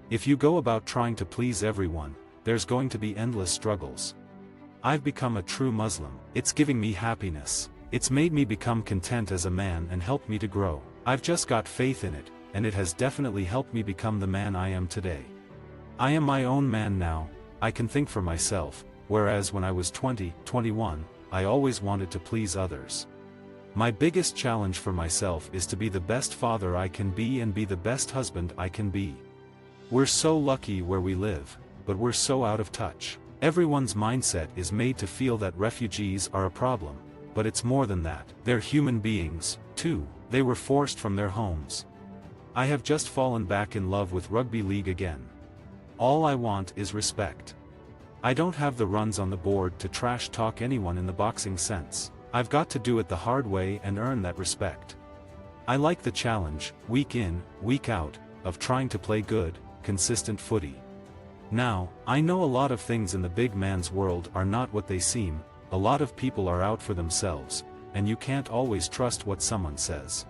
If you go about trying to please everyone, there's going to be endless struggles. I've become a true Muslim. It's giving me happiness. It's made me become content as a man and helped me to grow. I've just got faith in it, and it has definitely helped me become the man I am today. I am my own man now. I can think for myself, whereas when I was 20, 21, I always wanted to please others. My biggest challenge for myself is to be the best father I can be and be the best husband I can be. We're so lucky where we live, but we're so out of touch. Everyone's mindset is made to feel that refugees are a problem, but it's more than that. They're human beings, too. They were forced from their homes. I have just fallen back in love with rugby league again. All I want is respect. I don't have the runs on the board to trash talk anyone in the boxing sense. I've got to do it the hard way and earn that respect. I like the challenge, week in, week out, of trying to play good, consistent footy. Now, I know a lot of things in the big man's world are not what they seem. A lot of people are out for themselves, and you can't always trust what someone says.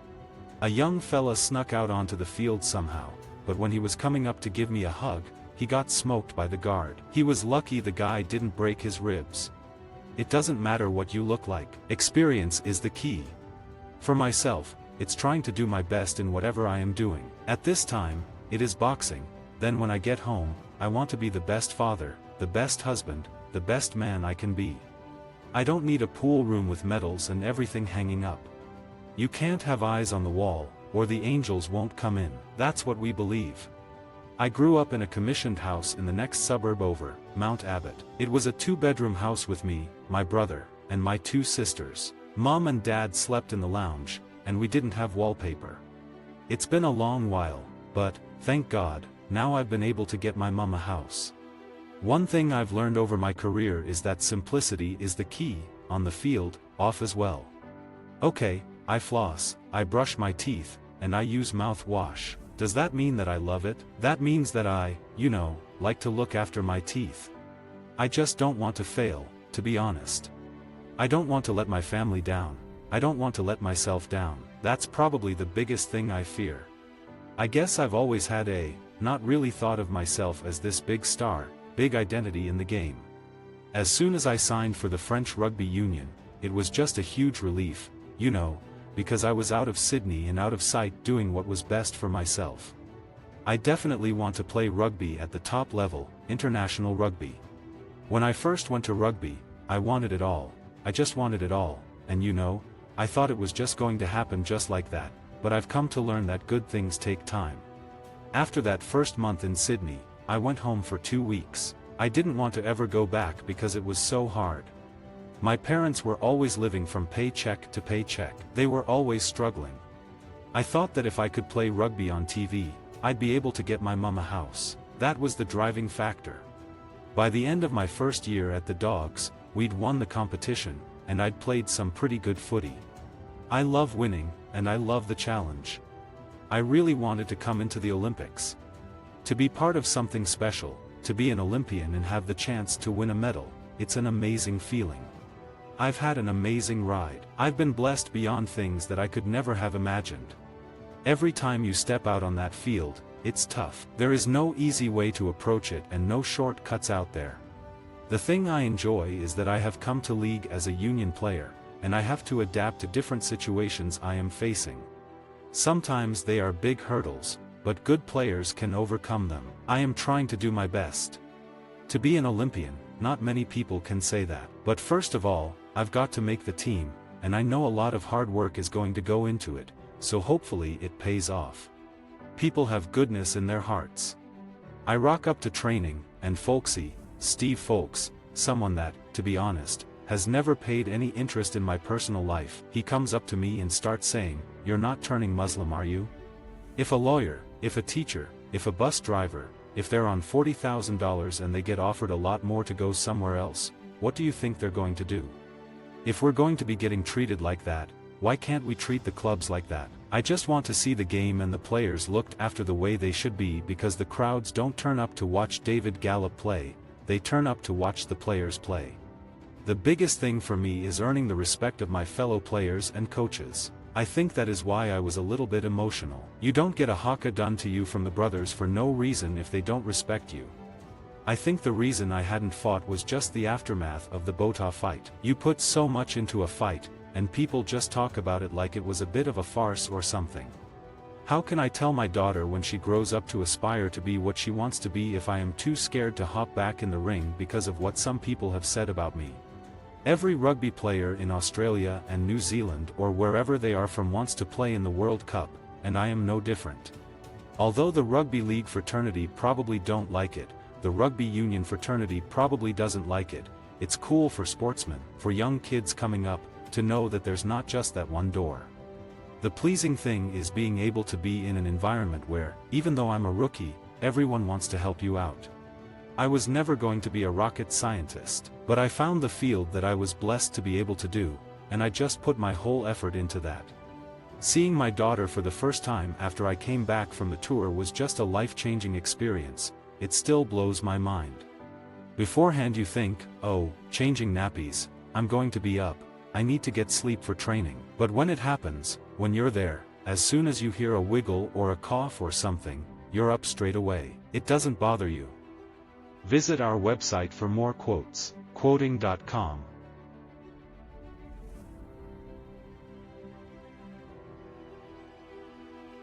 A young fella snuck out onto the field somehow, but when he was coming up to give me a hug, he got smoked by the guard. He was lucky the guy didn't break his ribs. It doesn't matter what you look like. Experience is the key. For myself, it's trying to do my best in whatever I am doing. At this time, it is boxing. Then when I get home, I want to be the best father, the best husband, the best man I can be. I don't need a pool room with medals and everything hanging up. You can't have eyes on the wall, or the angels won't come in. That's what we believe. I grew up in a commissioned house in the next suburb over, Mount Abbott. It was a 2-bedroom house with me, my brother, and my 2 sisters. Mom and Dad slept in the lounge, and we didn't have wallpaper. It's been a long while, but, thank God, now I've been able to get my mom a house. One thing I've learned over my career is that simplicity is the key, on the field, off as well. Okay, I floss, I brush my teeth, and I use mouthwash. Does that mean that I love it? That means that I, like to look after my teeth. I just don't want to fail, to be honest. I don't want to let my family down. I don't want to let myself down. That's probably the biggest thing I fear. I guess I've always had not really thought of myself as this big star, big identity in the game. As soon as I signed for the French Rugby Union, it was just a huge relief, because I was out of Sydney and out of sight doing what was best for myself. I definitely want to play rugby at the top level, international rugby. When I first went to rugby, I wanted it all. I just wanted it all, and I thought it was just going to happen just like that, but I've come to learn that good things take time. After that first month in Sydney, I went home for 2 weeks. I didn't want to ever go back because it was so hard. My parents were always living from paycheck to paycheck. They were always struggling. I thought that if I could play rugby on TV, I'd be able to get my mum a house. That was the driving factor. By the end of my first year at the Dogs, we'd won the competition, and I'd played some pretty good footy. I love winning, and I love the challenge. I really wanted to come into the Olympics. To be part of something special, to be an Olympian and have the chance to win a medal, it's an amazing feeling. I've had an amazing ride. I've been blessed beyond things that I could never have imagined. Every time you step out on that field, it's tough. There is no easy way to approach it and no shortcuts out there. The thing I enjoy is that I have come to league as a union player, and I have to adapt to different situations I am facing. Sometimes they are big hurdles, but good players can overcome them. I am trying to do my best. To be an Olympian, not many people can say that. But first of all, I've got to make the team, and I know a lot of hard work is going to go into it, so hopefully it pays off. People have goodness in their hearts. I rock up to training, and Folksy, Steve Folks, someone that, to be honest, has never paid any interest in my personal life, he comes up to me and starts saying, "You're not turning Muslim, are you? If a lawyer, if a teacher, if a bus driver, if they're on $40,000 and they get offered a lot more to go somewhere else, what do you think they're going to do? If we're going to be getting treated like that, why can't we treat the clubs like that?" I just want to see the game and the players looked after the way they should be, because the crowds don't turn up to watch David Gallup play, they turn up to watch the players play. The biggest thing for me is earning the respect of my fellow players and coaches. I think that is why I was a little bit emotional. You don't get a haka done to you from the brothers for no reason if they don't respect you. I think the reason I hadn't fought was just the aftermath of the Bota fight. You put so much into a fight, and people just talk about it like it was a bit of a farce or something. How can I tell my daughter when she grows up to aspire to be what she wants to be if I am too scared to hop back in the ring because of what some people have said about me? Every rugby player in Australia and New Zealand or wherever they are from wants to play in the World Cup, and I am no different. Although the rugby league fraternity probably don't like it, the rugby union fraternity probably doesn't like it, it's cool for sportsmen, for young kids coming up, to know that there's not just that one door. The pleasing thing is being able to be in an environment where, even though I'm a rookie, everyone wants to help you out. I was never going to be a rocket scientist, but I found the field that I was blessed to be able to do, and I just put my whole effort into that. Seeing my daughter for the first time after I came back from the tour was just a life-changing experience. It still blows my mind. Beforehand you think, oh, changing nappies, I'm going to be up, I need to get sleep for training. But when it happens, when you're there, as soon as you hear a wiggle or a cough or something, you're up straight away. It doesn't bother you. Visit our website for more quotes, quoting.com.